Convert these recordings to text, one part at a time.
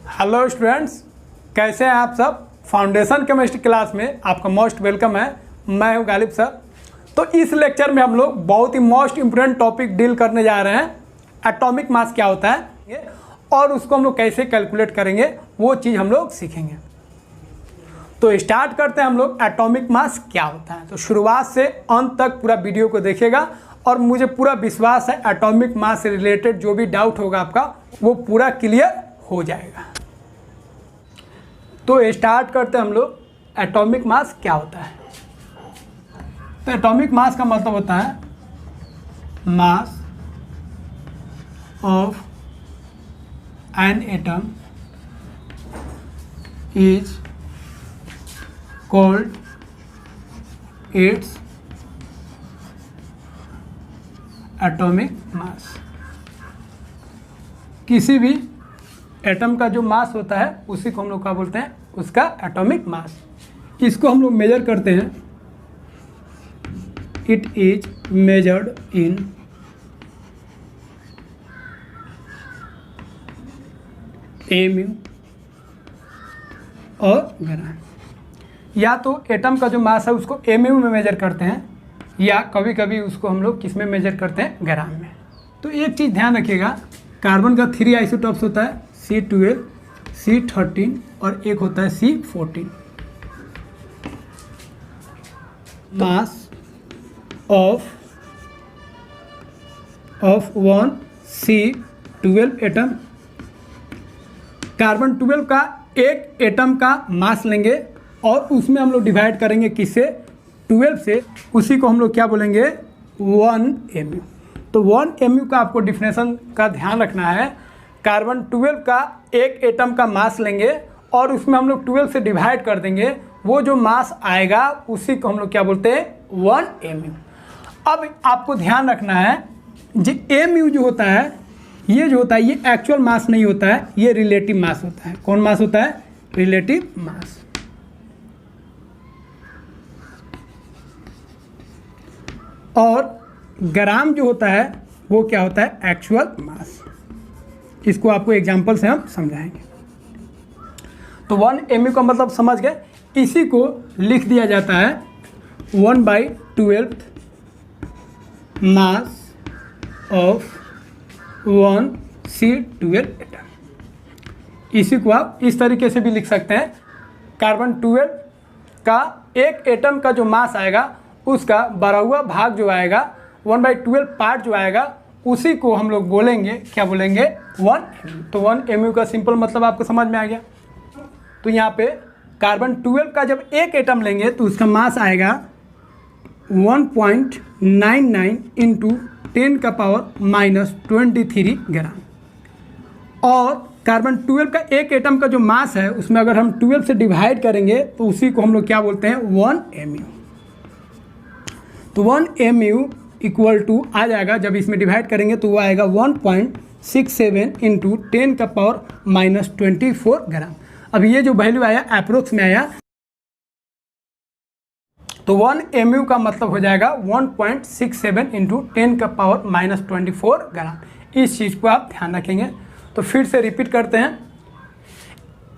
Hello students, कैसे हैं आप सब। फाउंडेशन केमिस्ट्री क्लास में आपका मोस्ट वेलकम है। मैं हूं गालिब सर। तो इस लेक्चर में हम लोग बहुत ही मोस्ट इम्पोर्टेंट टॉपिक डील करने जा रहे हैं। एटॉमिक मास क्या होता है और उसको हम लोग कैसे कैलकुलेट करेंगे, वो चीज़ हम लोग सीखेंगे। तो स्टार्ट करते हैं हम लोग। एटॉमिक मास क्या होता है, तो शुरुआत से अंत तक पूरा वीडियो को देखिएगा और मुझे पूरा विश्वास है एटॉमिक मास से रिलेटेड जो भी डाउट होगा आपका वो पूरा क्लियर हो जाएगा। तो स्टार्ट करते हैं हम लोग। एटॉमिक मास क्या होता है। तो एटॉमिक मास का मतलब होता है mass of an atom is called its atomic mass. किसी भी एटम का जो मास होता है उसी को हम लोग क्या बोलते हैं, उसका एटॉमिक मास। इसको हम लोग मेजर करते हैं। It is measured in MU और ग्राम। या तो एटम का जो मास है उसको एमयू में मेजर करते हैं या कभी कभी उसको हम लोग किस में मेजर करते हैं, ग्राम में। तो एक चीज़ ध्यान रखिएगा, कार्बन का 3 आइसोटॉप्स होता है, C12, C13 और एक होता है C14। Mass of one C12 atom. Carbon 12 का एक एटम का मास लेंगे और उसमें हम लोग डिवाइड करेंगे किससे, 12 से। उसी को हम लोग क्या बोलेंगे, 1 mu। तो 1 mu का आपको डिफिनेशन का ध्यान रखना है। कार्बन 12 का एक एटम का मास लेंगे और उसमें हम लोग 12 से डिवाइड कर देंगे, वो जो मास आएगा उसी को हम लोग क्या बोलते हैं, 1 mu। अब आपको ध्यान रखना है जो mu जो होता है, ये जो होता है ये एक्चुअल मास नहीं होता है, ये रिलेटिव मास होता है। कौन मास होता है, रिलेटिव मास। और ग्राम जो होता है वो क्या होता है, एक्चुअल मास। इसको आपको एग्जांपल से हम समझाएंगे। तो 1 mu का मतलब समझ गए। इसी को लिख दिया जाता है 1/12 मास ऑफ 1 C12 एटम। इसी को आप इस तरीके से भी लिख सकते हैं। कार्बन 12 का एक एटम का जो मास आएगा उसका 12वां भाग जो आएगा, 1/12 पार्ट जो आएगा, उसी को हम लोग बोलेंगे, क्या बोलेंगे, 1 mu। तो 1 mu का सिंपल मतलब आपको समझ में आ गया। तो यहाँ पे कार्बन 12 का जब एक एटम लेंगे तो उसका मास आएगा 1.99 इंटू 10⁻⁻23 ग्राम। और कार्बन 12 का एक एटम का जो मास है उसमें अगर हम 12 से डिवाइड करेंगे तो उसी को हम लोग क्या बोलते हैं, 1 mu। तो 1 mu इक्वल टू आ जाएगा, जब इसमें डिवाइड करेंगे तो वो आएगा 1.67 इंटू 10⁻⁻24 ग्राम। अब ये जो वैल्यू आया अप्रोक्स में आया, तो 1 mu का मतलब हो जाएगा 1.67 इंटू 10⁻⁻24 ग्राम। इस चीज़ को आप ध्यान रखेंगे। तो फिर से रिपीट करते हैं,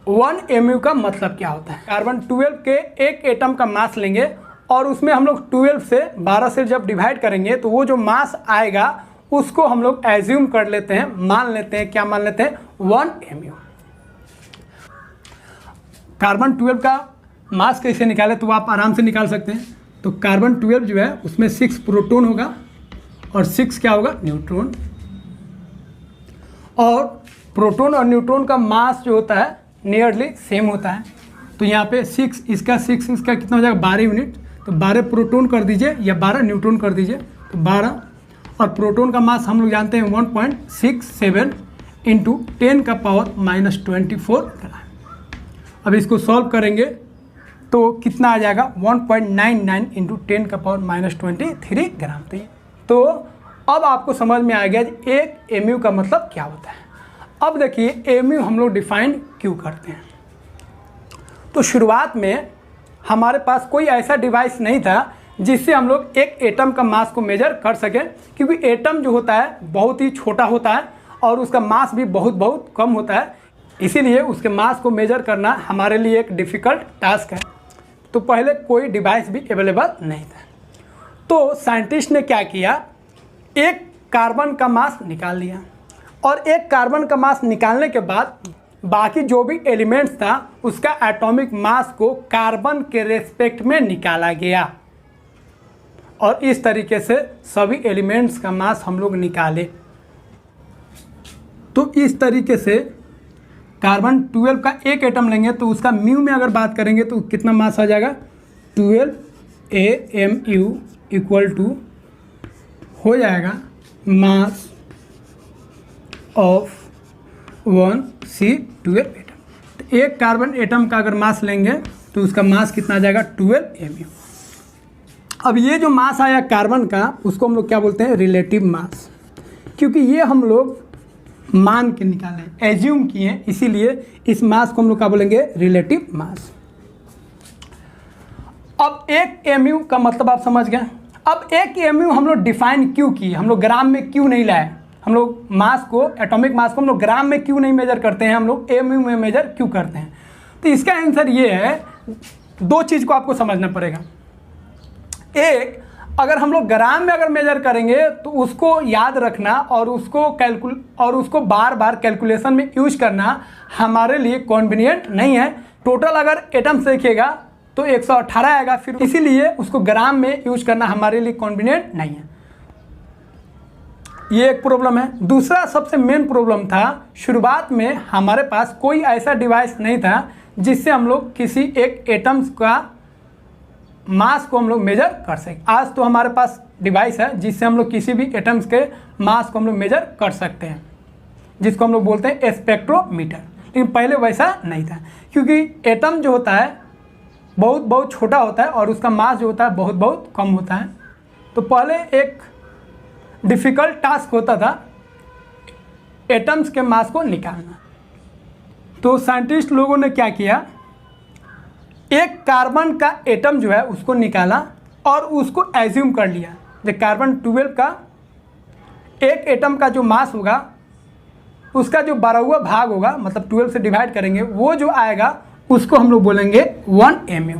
1 mu का मतलब क्या होता है। कार्बन 12 के एक एटम का मास लेंगे और उसमें हम लोग 12 से 12 से जब डिवाइड करेंगे तो वो जो मास आएगा उसको हम लोग एज्यूम कर लेते हैं, मान लेते हैं, क्या मान लेते हैं, 1 mu। कार्बन 12 का मास कैसे निकाले, तो आप आराम से निकाल सकते हैं। तो कार्बन 12 जो है उसमें 6 प्रोटॉन होगा और 6 क्या होगा, न्यूट्रॉन। और प्रोटॉन और न्यूट्रॉन का मास जो होता है नियरली सेम होता है। तो यहाँ पे 6 इसका कितना हो जाएगा, 12 यूनिट। तो 12 प्रोटॉन कर दीजिए या 12 न्यूट्रॉन कर दीजिए, तो 12। और प्रोटॉन का मास हम लोग जानते हैं 1.67 इंटू 10⁻⁻24 ग्राम। अब इसको सॉल्व करेंगे तो कितना आ जाएगा, 1.99 इंटू 10⁻⁻23 ग्राम। तो अब आपको समझ में आ गया एक mu का मतलब क्या होता है। अब देखिए mu हम लोग डिफाइन क्यों करते हैं। तो शुरुआत में हमारे पास कोई ऐसा डिवाइस नहीं था जिससे हम लोग एक एटम का मास को मेजर कर सकें, क्योंकि एटम जो होता है बहुत ही छोटा होता है और उसका मास भी बहुत कम होता है। इसीलिए उसके मास को मेजर करना हमारे लिए एक डिफ़िकल्ट टास्क है। तो पहले कोई डिवाइस भी अवेलेबल नहीं था, तो साइंटिस्ट ने क्या किया, एक कार्बन का मास निकाल लिया और एक कार्बन का मास निकालने के बाद बाकी जो भी एलिमेंट्स था उसका एटॉमिक मास को कार्बन के रेस्पेक्ट में निकाला गया और इस तरीके से सभी एलिमेंट्स का मास हम लोग निकाले। तो इस तरीके से कार्बन 12 का एक एटम लेंगे तो उसका म्यू में अगर बात करेंगे तो कितना मास आ जाएगा, 12 AMU इक्वल टू हो जाएगा मास ऑफ 1C12 एटम। तो एक कार्बन एटम का अगर मास लेंगे तो उसका मास कितना आ जाएगा, 12 MU। अब ये जो मास आया कार्बन का उसको हम लोग क्या बोलते हैं, रिलेटिव मास, क्योंकि ये हम लोग मान के निकाले, एज्यूम किए, इसीलिए इस मास को हम लोग क्या बोलेंगे, रिलेटिव मास। अब एक MU का मतलब आप समझ गए। अब एक MU हम लोग डिफाइन क्यों किए, हम लोग ग्राम में क्यों नहीं लाए, हम लोग मास को, एटॉमिक मास को हम लोग ग्राम में क्यों नहीं मेजर करते हैं, हम लोग MU में मेजर क्यों करते हैं। तो इसका आंसर ये है, दो चीज़ को आपको समझना पड़ेगा। एक, अगर हम लोग ग्राम में अगर मेजर करेंगे तो उसको याद रखना और उसको बार बार कैलकुलेशन में यूज करना हमारे लिए कन्वीनियंट नहीं है। टोटल अगर एटम्स देखिएगा तो 118 आएगा, फिर इसीलिए उसको ग्राम में यूज करना हमारे लिए कन्वीनियंट नहीं है। ये एक प्रॉब्लम है। दूसरा सबसे मेन प्रॉब्लम था, शुरुआत में हमारे पास कोई ऐसा डिवाइस नहीं था जिससे हम लोग किसी एक एटम्स का मास को हम लोग मेजर कर सकें। आज तो हमारे पास डिवाइस है जिससे हम लोग किसी भी एटम्स के मास को हम लोग मेजर कर सकते हैं, जिसको हम लोग बोलते हैं स्पेक्ट्रोमीटर। लेकिन पहले वैसा नहीं था, क्योंकि एटम जो होता है बहुत बहुत छोटा होता है और उसका मास जो होता है बहुत बहुत कम होता है। तो पहले एक डिफ़िकल्ट टास्क होता था एटम्स के मास को निकालना। तो साइंटिस्ट लोगों ने क्या किया, एक कार्बन का एटम जो है उसको निकाला और उसको एज्यूम कर लिया जो कार्बन 12 का एक एटम का जो मास होगा उसका जो 12वां भाग होगा, मतलब 12 से डिवाइड करेंगे, वो जो आएगा उसको हम लोग बोलेंगे 1 MU।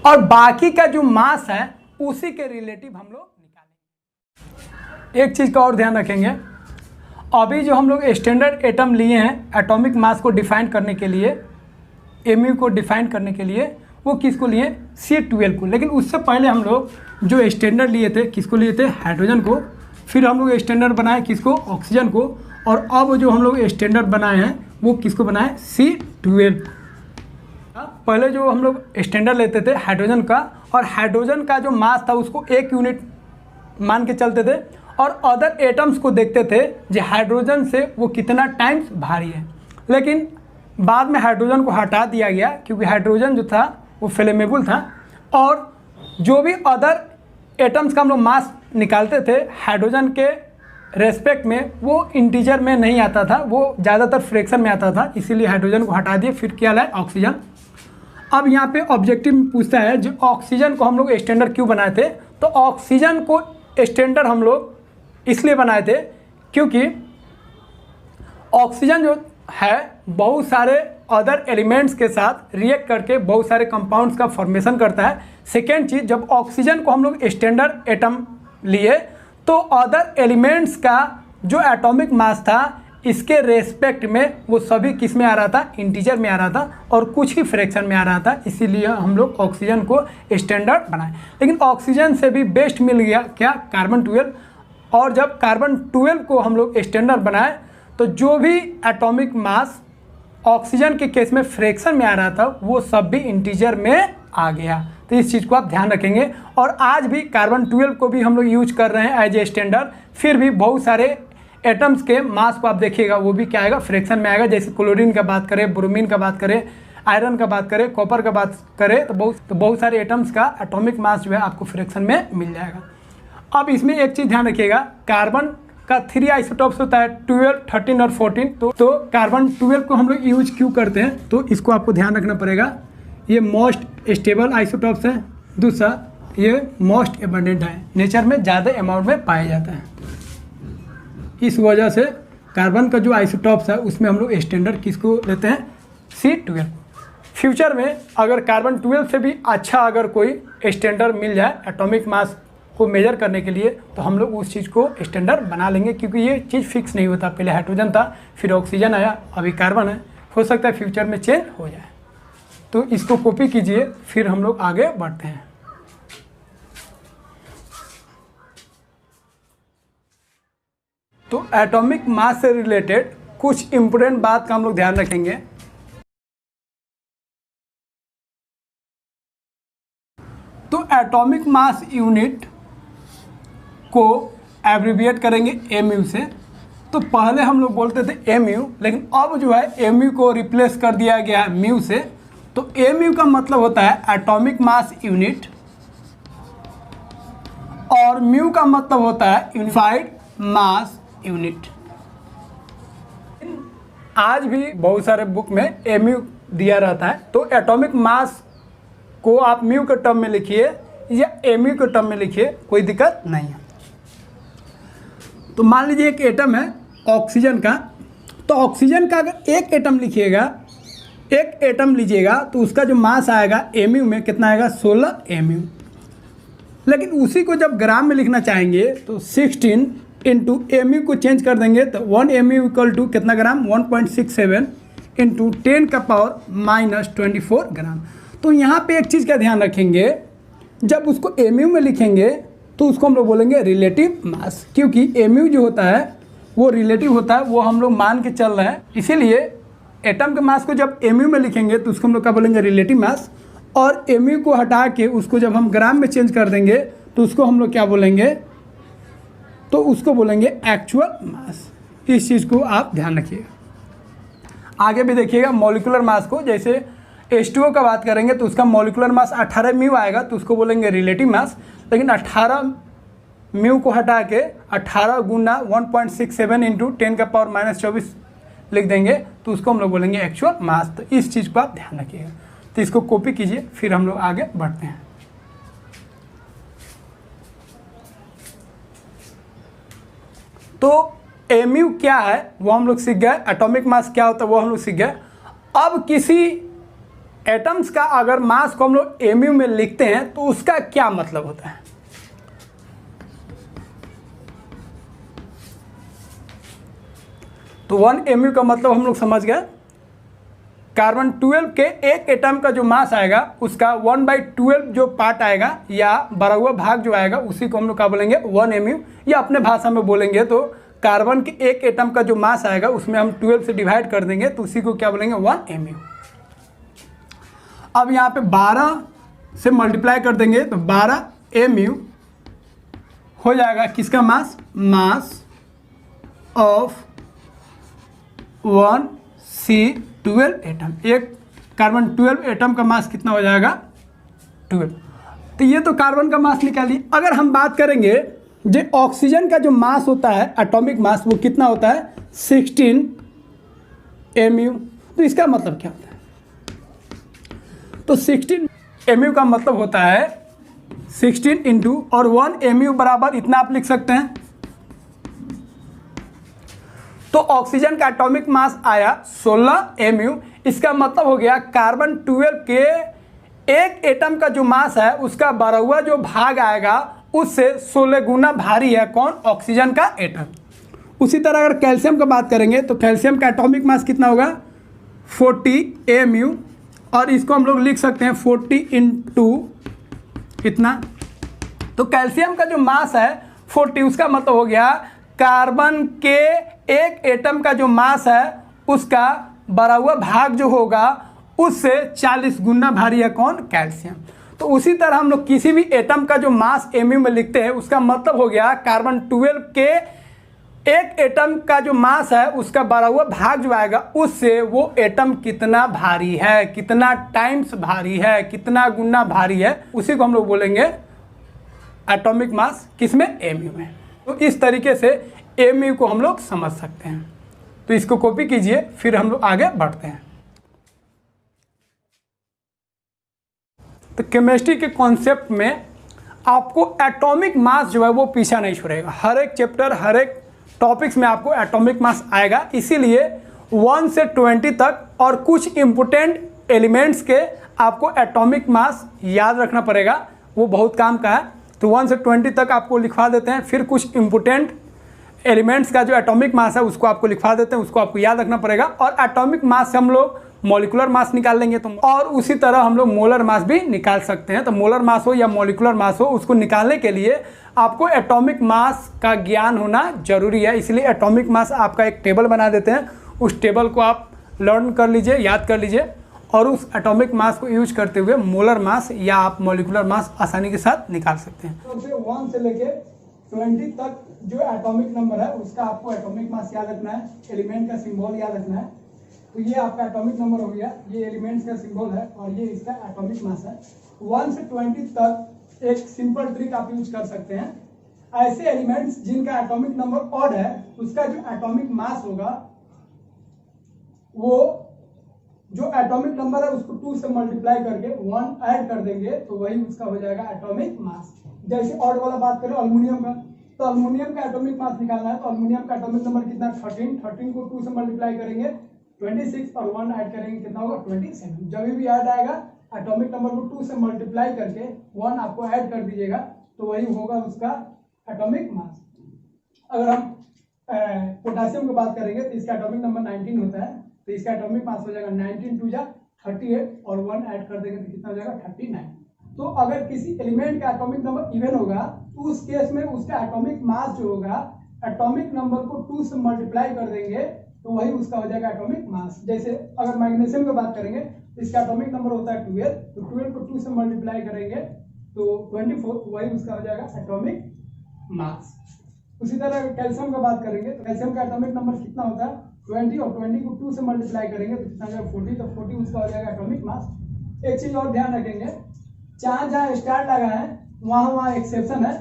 और बाकी का जो मास है उसी के रिलेटिव हम लोग निकालेंगे। एक चीज़ का और ध्यान रखेंगे, अभी जो हम लोग स्टैंडर्ड एटम लिए हैं एटॉमिक मास को डिफाइन करने के लिए, MU को डिफाइन करने के लिए, वो किसको लिए, C12 को। लेकिन उससे पहले हम लोग जो स्टैंडर्ड लिए थे किसको लिए थे, हाइड्रोजन को। फिर हम लोग स्टैंडर्ड बनाए किसको, ऑक्सीजन को। और अब जो हम लोग स्टैंडर्ड बनाए हैं वो किसको बनाए, C12। पहले जो हम लोग स्टैंडर्ड लेते थे हाइड्रोजन का, और हाइड्रोजन का जो मास था उसको 1 यूनिट मान के चलते थे और अदर एटम्स को देखते थे जो हाइड्रोजन से वो कितना टाइम्स भारी है। लेकिन बाद में हाइड्रोजन को हटा दिया गया क्योंकि हाइड्रोजन जो था वो फ्लेमेबल था, और जो भी अदर एटम्स का हम लोग मास निकालते थे हाइड्रोजन के रेस्पेक्ट में, वो इंटीजर में नहीं आता था, वो ज़्यादातर फ्रैक्शन में आता था, इसीलिए हाइड्रोजन को हटा दिए। फिर क्या लाए, ऑक्सीजन। अब यहाँ पे ऑब्जेक्टिव पूछता है जो ऑक्सीजन को हम लोग स्टैंडर्ड क्यों बनाए थे। तो ऑक्सीजन को स्टैंडर्ड हम लोग इसलिए बनाए थे क्योंकि ऑक्सीजन जो है बहुत सारे अदर एलिमेंट्स के साथ रिएक्ट करके बहुत सारे कंपाउंड्स का फॉर्मेशन करता है। सेकेंड चीज़, जब ऑक्सीजन को हम लोग स्टैंडर्ड एटम लिए तो अदर एलिमेंट्स का जो एटॉमिक मास था इसके रेस्पेक्ट में वो सभी किस में आ रहा था, इंटीजर में आ रहा था, और कुछ ही फ्रैक्शन में आ रहा था। इसीलिए हम लोग ऑक्सीजन को स्टैंडर्ड बनाए। लेकिन ऑक्सीजन से भी बेस्ट मिल गया क्या, कार्बन 12। और जब कार्बन 12 को हम लोग स्टैंडर्ड बनाए तो जो भी एटॉमिक मास ऑक्सीजन के केस में फ्रैक्शन में आ रहा था वो सब भी इंटीजर में आ गया। तो इस चीज़ को आप ध्यान रखेंगे। और आज भी कार्बन 12 को भी हम लोग यूज कर रहे हैं एज ए स्टैंडर्ड, फिर भी बहुत सारे एटम्स के मास को आप देखिएगा वो भी क्या आएगा, फ्रैक्शन में आएगा। जैसे क्लोरीन का बात करें, ब्रोमीन का बात करें, आयरन का बात करें, कॉपर का बात करें, तो बहुत सारे एटम्स का एटॉमिक मास जो है आपको फ्रैक्शन में मिल जाएगा। अब इसमें एक चीज़ ध्यान रखिएगा, कार्बन का 3 आइसोटॉप्स होता है, 12, 13 और 14। तो कार्बन 12 को हम लोग यूज क्यों करते हैं, तो इसको आपको ध्यान रखना पड़ेगा। ये मोस्ट स्टेबल आइसोटॉप्स है। दूसरा, ये मोस्ट एबंडेंट है, नेचर में ज़्यादा अमाउंट में पाया जाता है। इस वजह से कार्बन का जो आइसोटॉप्स है उसमें हम लोग स्टैंडर्ड किसको लेते हैं, C12। फ्यूचर में अगर कार्बन 12 से भी अच्छा अगर कोई स्टैंडर्ड मिल जाए एटॉमिक मास को मेजर करने के लिए, तो हम लोग उस चीज़ को स्टैंडर्ड बना लेंगे, क्योंकि ये चीज़ फिक्स नहीं होता। पहले हाइड्रोजन था, फिर ऑक्सीजन आया, अभी कार्बन है, हो सकता है फ्यूचर में चेंज हो जाए। तो इसको कॉपी कीजिए, फिर हम लोग आगे बढ़ते हैं। तो एटॉमिक मास से रिलेटेड कुछ इम्पोर्टेंट बात का हम लोग ध्यान रखेंगे। तो एटॉमिक मास यूनिट को एब्रिविएट करेंगे एमयू से। तो पहले हम लोग बोलते थे एमयू, लेकिन अब जो है एमयू को रिप्लेस कर दिया गया है म्यू से। तो एमयू का मतलब होता है एटॉमिक मास यूनिट, और म्यू का मतलब होता है यूनिफाइड मास यूनिट। आज भी बहुत सारे बुक में एमयू दिया रहता है, तो एटॉमिक मास को आप म्यू के टर्म में लिखिए या एमयू के टर्म में लिखिए, कोई दिक्कत नहीं है। तो मान लीजिए एक एटम है ऑक्सीजन का, तो ऑक्सीजन का अगर एक एटम लिखिएगा, एक एटम लीजिएगा, तो उसका जो मास आएगा एमयू में कितना आएगा, 16 एमयू। लेकिन उसी को जब ग्राम में लिखना चाहेंगे तो 16 इंटू एमयू को चेंज कर देंगे, तो 1 एमयू इक्वल टू कितना ग्राम, 1.67 इंटू 10 का पावर -24 ग्राम। तो यहाँ पे एक चीज़ का ध्यान रखेंगे, जब उसको एमयू में लिखेंगे तो उसको हम लोग बोलेंगे रिलेटिव मास, क्योंकि एमयू जो होता है वो रिलेटिव होता है, वो हम लोग मान के चल रहे हैं। इसीलिए एटम के मास को जब एमयू में लिखेंगे तो उसको हम लोग क्या बोलेंगे, रिलेटिव मास। और एमयू को हटा के उसको जब हम ग्राम में चेंज कर देंगे तो उसको हम लोग क्या बोलेंगे, तो उसको बोलेंगे एक्चुअल मास। इस चीज़ को आप ध्यान रखिएगा। आगे भी देखिएगा मॉलिक्यूलर मास को, जैसे H2O का बात करेंगे तो उसका मॉलिक्यूलर मास 18 म्यू आएगा, तो उसको बोलेंगे रिलेटिव मास। लेकिन 18 म्यू को हटा के 18 गुना 1.67 इंटू 10 का पावर -24 लिख देंगे, तो उसको हम लोग बोलेंगे एक्चुअल मास। तो इस चीज़ को आप ध्यान रखिएगा। तो इसको कॉपी कीजिए, फिर हम लोग आगे बढ़ते हैं। तो एमयू क्या है वो हम लोग सीख गए, एटॉमिक मास क्या होता है वो हम लोग सीख गए। अब किसी एटम्स का अगर मास को हम लोग एमयू में लिखते हैं तो उसका क्या मतलब होता है। तो 1 एमयू का मतलब हम लोग समझ गए, कार्बन 12 के एक एटम का जो मास आएगा उसका 1/12 जो पार्ट आएगा या बढ़ा हुआ भाग जो आएगा उसी को हम लोग क्या बोलेंगे, 1 एमयू। या अपने भाषा में बोलेंगे तो कार्बन के एक एटम का जो मास आएगा उसमें हम 12 से डिवाइड कर देंगे, तो उसी को क्या बोलेंगे, 1 एमयू। अब यहाँ पे 12 से मल्टीप्लाई कर देंगे तो 12 एमयू हो जाएगा किसका मास, मास ऑफ 1C12 एटम। एक कार्बन 12 एटम का मास कितना हो जाएगा, 12। तो ये तो कार्बन का मास निकालिए। अगर हम बात करेंगे जो ऑक्सीजन का जो मास होता है एटॉमिक मास, वो कितना होता है, 16 एमयू। तो इसका मतलब क्या होता है, तो 16 एमयू का मतलब होता है 16 इंटू और 1 एमयू बराबर इतना आप लिख सकते हैं। तो ऑक्सीजन का एटॉमिक मास आया 16 एमयू। इसका मतलब हो गया कार्बन 12 के एक एटम का जो मास है उसका बढ़ा हुआ जो भाग आएगा उससे 16 गुना भारी है कौन, ऑक्सीजन का एटम। उसी तरह अगर कैल्शियम का बात करेंगे तो कैल्शियम का एटॉमिक मास कितना होगा, 40 एमयू। और इसको हम लोग लिख सकते हैं 40 इंटू इतना। तो कैल्शियम का जो मास है 40, उसका मतलब हो गया कार्बन के एक एटम का जो मास है उसका बढ़ा हुआ भाग जो होगा उससे 40 गुना भारी है कौन, कैल्शियम। तो उसी तरह हम लोग किसी भी एटम का जो मास एमयू में लिखते हैं उसका मतलब हो गया कार्बन 12 के एक एटम का जो मास है उसका बढ़ा हुआ भाग जो आएगा उससे वो एटम कितना भारी है, कितना टाइम्स भारी है, कितना गुना भारी है, उसी को हम लोग बोलेंगे एटॉमिक मास, किसमें, एमयू में। तो इस तरीके से एमयू को हम लोग समझ सकते हैं। तो इसको कॉपी कीजिए, फिर हम लोग आगे बढ़ते हैं। तो केमिस्ट्री के कॉन्सेप्ट में आपको एटॉमिक मास जो है वो पीछा नहीं छोड़ेगा। हर एक चैप्टर, हर एक टॉपिक्स में आपको एटॉमिक मास आएगा, इसीलिए 1 से 20 तक और कुछ इम्पोर्टेंट एलिमेंट्स के आपको एटॉमिक मास याद रखना पड़ेगा, वो बहुत काम का है। तो 1 से 20 तक आपको लिखवा देते हैं, फिर कुछ इम्पोर्टेंट एलिमेंट्स का जो एटॉमिक मास है उसको आपको लिखवा देते हैं, उसको आपको याद रखना पड़ेगा। और एटॉमिक मास से हम लोग मॉलिकुलर मास निकाल लेंगे, तो और उसी तरह हम लोग मोलर मास भी निकाल सकते हैं। तो मोलर मास हो या मॉलिकुलर मास हो, उसको निकालने के लिए आपको एटॉमिक मास का ज्ञान होना जरूरी है। इसलिए एटॉमिक मास आपका एक टेबल बना देते हैं, उस टेबल को आप लर्न कर लीजिए, याद कर लीजिए, और उस एटॉमिक मास को यूज करते हुए मोलर मास या आप मॉलिकुलर मास आसानी के साथ निकाल सकते हैं। तो 1 से लेके 20 तक जो एटॉमिक नंबर है उसका आपको एटॉमिक मास याद रखना है, एलिमेंट का सिंबल याद रखना है। तो ये आपका एटॉमिक नंबर हो गया, ये एलिमेंट्स का सिंबल है और ये इसका एटॉमिक मास है। 1 से 20 तक एक सिंपल ट्रिक आप यूज कर सकते हैं। ऐसे एलिमेंट्स जिनका एटॉमिक नंबर ऑड है, उसका जो एटॉमिक मास होगा वो जो एटॉमिक नंबर है उसको 2 से मल्टीप्लाई करके 1 ऐड कर देंगे, तो वही उसका हो जाएगा एटॉमिक मास। जैसे ऑड वाला बात करें अल्युमिनियम का, तो अल्युमिनियम का एटॉमिक मास निकालना है, तो अल्युमिनियम का एटॉमिक नंबर कितना 13 को 2 से मल्टीप्लाई करेंगे 26 और 1 ऐड करेंगे कितना होगा 27। जब भी ऐड आएगा एटॉमिक नंबर को 2 से मल्टीप्लाई करके 1 आपको ऐड कर दीजिएगा, तो वही होगा उसका एटॉमिक मास। अगर हम पोटेशियम की बात करेंगे तो इसका एटॉमिक नंबर 19 होता है, तो इसका एटॉमिक मास हो जाएगा 19 2 38 और 1 ऐड कर देंगे तो कितना हो जाएगा 39। तो अगर किसी एलिमेंट का एटॉमिक नंबर इवन होगा तो उस केस में उसका एटॉमिक मास जो होगा एटॉमिक नंबर को 2 से मल्टीप्लाई कर देंगे, तो वही उसका हो जाएगा एटॉमिक मास। जैसे अगर मैग्नीशियम की बात करेंगे तो इसका एटॉमिक नंबर होता है 12, तो 12 को 2 से मल्टीप्लाई करेंगे तो 24, वही उसका हो जाएगा एटॉमिक मास। उसी तरह कैल्शियम का बात करेंगे तो कैल्शियम का एटॉमिक नंबर कितना होता है 20, और 20 को 2 से मल्टीप्लाई करेंगे तो कितना हो जाएगा 40, तो 40 उसका हो जाएगा एटॉमिक मास। एक चीज और ध्यान रखेंगे, जहाँ स्टार लगा है वहाँ एक्सेप्शन है,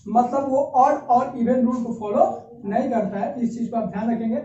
मतलब वो ऑड और इवन रूल को फॉलो नहीं करता है, इस चीज को आप ध्यान रखेंगे।